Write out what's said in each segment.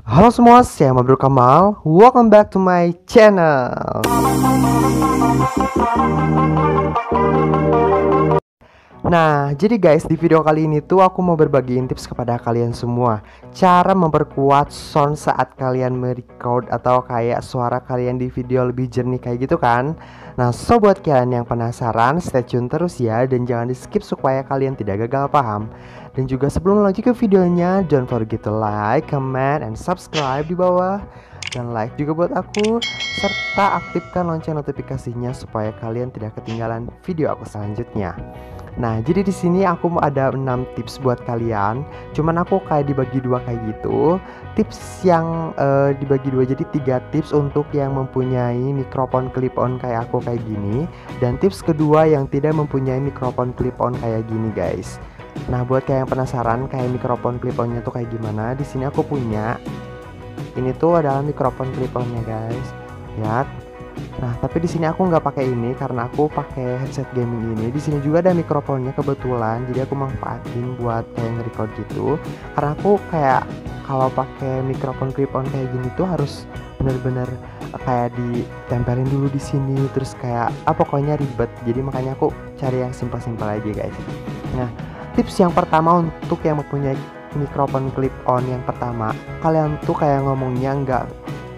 Halo semua, saya Mabrur Kamal. Welcome back to my channel. Nah, jadi guys, di video kali ini tuh aku mau berbagiin tips kepada kalian semua. Cara memperkuat sound saat kalian merecord atau kayak suara kalian di video lebih jernih kayak gitu kan. Nah, so buat kalian yang penasaran, stay tune terus ya. Dan jangan di skip supaya kalian tidak gagal paham. Dan juga sebelum lanjut ke videonya, don't forget to like, comment, and subscribe di bawah. Dan like juga buat aku, serta aktifkan lonceng notifikasinya supaya kalian tidak ketinggalan video aku selanjutnya. Nah, jadi di sini aku mau ada 6 tips buat kalian. Cuman aku kayak dibagi dua kayak gitu. Tips yang dibagi dua, jadi 3 tips untuk yang mempunyai mikrofon clip-on kayak aku kayak gini, dan tips kedua yang tidak mempunyai mikrofon clip-on kayak gini, guys. Nah, buat kayak yang penasaran kayak mikrofon clip-onnya tuh kayak gimana, di sini aku punya. Ini tuh adalah mikrofon clip-onnya, guys. Lihat. Nah, tapi di sini aku nggak pakai ini karena aku pakai headset gaming ini. Di sini juga ada mikrofonnya kebetulan, jadi aku manfaatin buat kayak nge-record gitu. Karena aku kayak kalau pakai mikrofon clip-on kayak gini tuh harus bener-bener kayak ditempelin dulu di sini, terus kayak pokoknya ribet. Jadi makanya aku cari yang simpel-simpel aja, guys. Nah, tips yang pertama untuk yang mempunyai mikrofon clip-on yang pertama, kalian tuh kayak ngomongnya nggak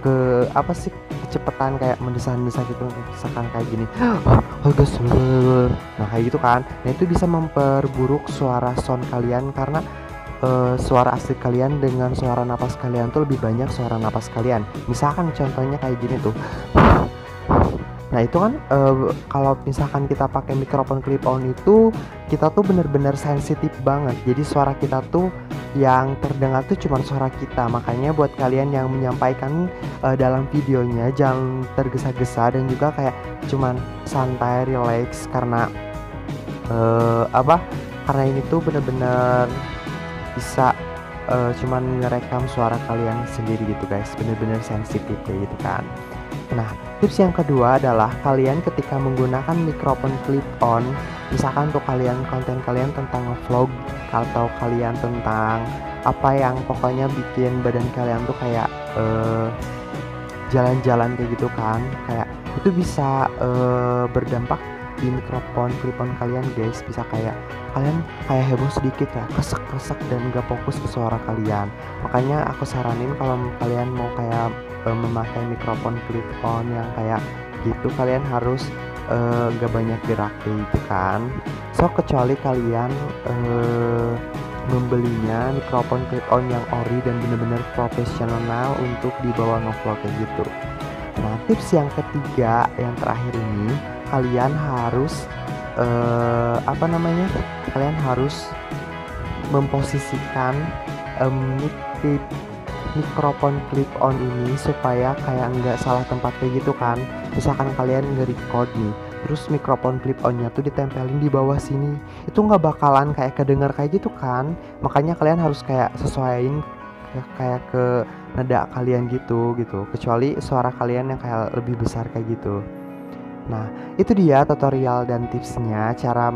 ke kecepatan kayak mendesah-desah gitu, misalkan kayak gini. Nah, kayak gitu kan. Nah, itu bisa memperburuk suara sound kalian karena suara asli kalian dengan suara napas kalian tuh lebih banyak suara napas kalian. Misalkan contohnya kayak gini tuh. Nah, itu kan kalau misalkan kita pakai mikrofon clip-on itu kita tuh bener-bener sensitif banget. Jadi suara kita tuh yang terdengar tuh cuma suara kita. Makanya buat kalian yang menyampaikan dalam videonya jangan tergesa-gesa dan juga kayak cuman santai, relax karena karena ini tuh bener-bener bisa cuman ngerekam suara kalian sendiri gitu, guys. Bener-bener sensitif kayak gitu kan. Nah, tips yang kedua adalah kalian ketika menggunakan mikrofon clip-on, misalkan untuk kalian konten kalian tentang vlog atau kalian tentang apa yang pokoknya bikin badan kalian tuh kayak jalan-jalan kayak gitu kan, kayak itu bisa berdampak di mikrofon clip-on kalian, guys. Bisa kayak kalian kayak heboh sedikit ya, kresek-kresek dan gak fokus ke suara kalian. Makanya aku saranin kalau kalian mau kayak memakai mikrofon clip-on yang kayak gitu, kalian harus gak banyak gerak gitu kan. So kecuali kalian membelinya mikrofon clip-on yang ori dan bener-bener profesional untuk dibawa ngevlog kayak gitu. Nah, tips yang ketiga yang terakhir ini, kalian harus kalian harus memposisikan mikrofon clip-on ini supaya kayak nggak salah tempat kayak gitu kan. Misalkan kalian nge-record nih, terus mikrofon clip-onnya tuh ditempelin di bawah sini, itu nggak bakalan kayak kedengar kayak gitu kan. Makanya kalian harus kayak sesuaiin kayak ke nada kalian gitu. Kecuali suara kalian yang kayak lebih besar kayak gitu. Nah, itu dia tutorial dan tipsnya cara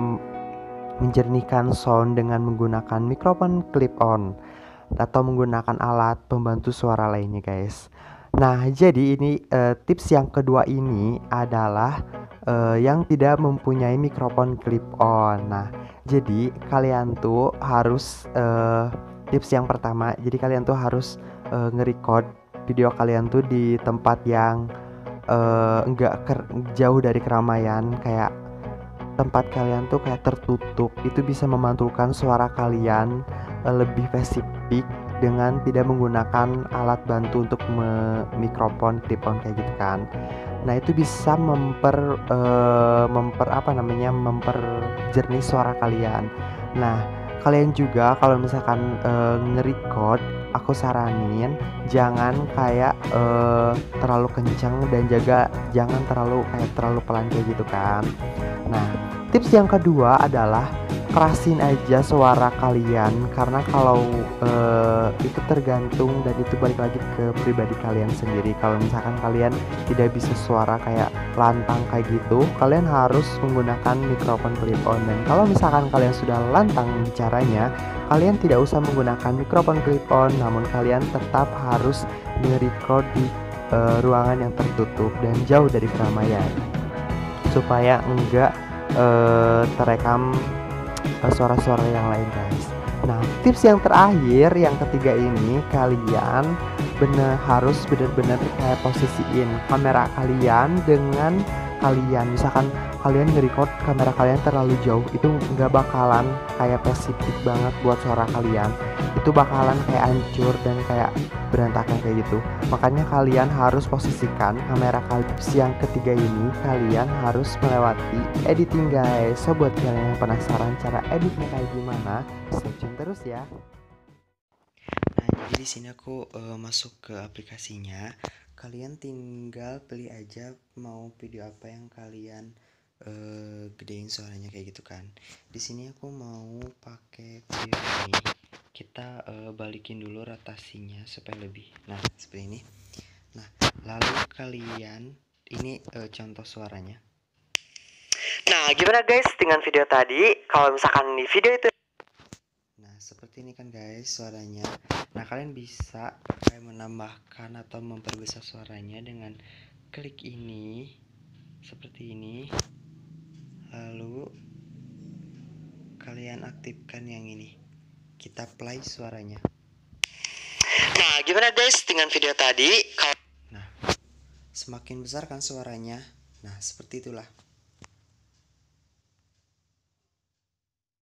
menjernihkan sound dengan menggunakan mikrofon clip-on atau menggunakan alat pembantu suara lainnya, guys. Nah, jadi ini tips yang kedua ini adalah yang tidak mempunyai mikrofon clip-on. Nah, jadi kalian tuh harus tips yang pertama, jadi kalian tuh harus nge-record video kalian tuh di tempat yang enggak jauh dari keramaian, kayak tempat kalian tuh kayak tertutup. Itu bisa memantulkan suara kalian lebih spesifik dengan tidak menggunakan alat bantu untuk mikrofon clip-on kayak gitu kan. Nah, itu bisa memperjernih suara kalian. Nah, kalian juga kalau misalkan nge-record, aku saranin jangan kayak terlalu kencang dan jangan terlalu pelan kayak gitu kan. Nah, tips yang kedua adalah kerasin aja suara kalian, karena kalau itu tergantung dan itu balik lagi ke pribadi kalian sendiri. Kalau misalkan kalian tidak bisa suara kayak lantang kayak gitu, kalian harus menggunakan mikrofon clip on. Dan kalau misalkan kalian sudah lantang bicaranya, kalian tidak usah menggunakan mikrofon clip on, namun kalian tetap harus merecord di ruangan yang tertutup dan jauh dari keramaian supaya enggak terekam suara-suara yang lain, guys. Nah, tips yang terakhir, yang ketiga ini, kalian harus benar-benar kayak posisiin kamera kalian dengan kalian. Misalkan kalian nge-record kamera kalian terlalu jauh, itu nggak bakalan kayak spesifik banget buat suara kalian. Itu bakalan kayak hancur dan kayak berantakan kayak gitu. Makanya kalian harus posisikan kamera kalian. Yang ketiga ini kalian harus melewati editing, guys. So buat kalian yang penasaran cara editnya kayak gimana, stay tune terus ya. Nah, jadi di sini aku masuk ke aplikasinya. Kalian tinggal pilih aja mau video apa yang kalian gedein suaranya kayak gitu kan. Di sini aku mau pakai video ini. Kita balikin dulu rotasinya supaya lebih. Nah, seperti ini. Nah, lalu kalian ini contoh suaranya. Nah, gimana guys dengan video tadi? Kalau misalkan di video itu, nah seperti ini kan guys suaranya. Nah, kalian bisa kayak menambahkan atau memperbesar suaranya dengan klik ini seperti ini. Lalu kalian aktifkan yang ini. Kita play suaranya. Nah, gimana guys dengan video tadi? Nah, semakin besar kan suaranya. Nah, seperti itulah.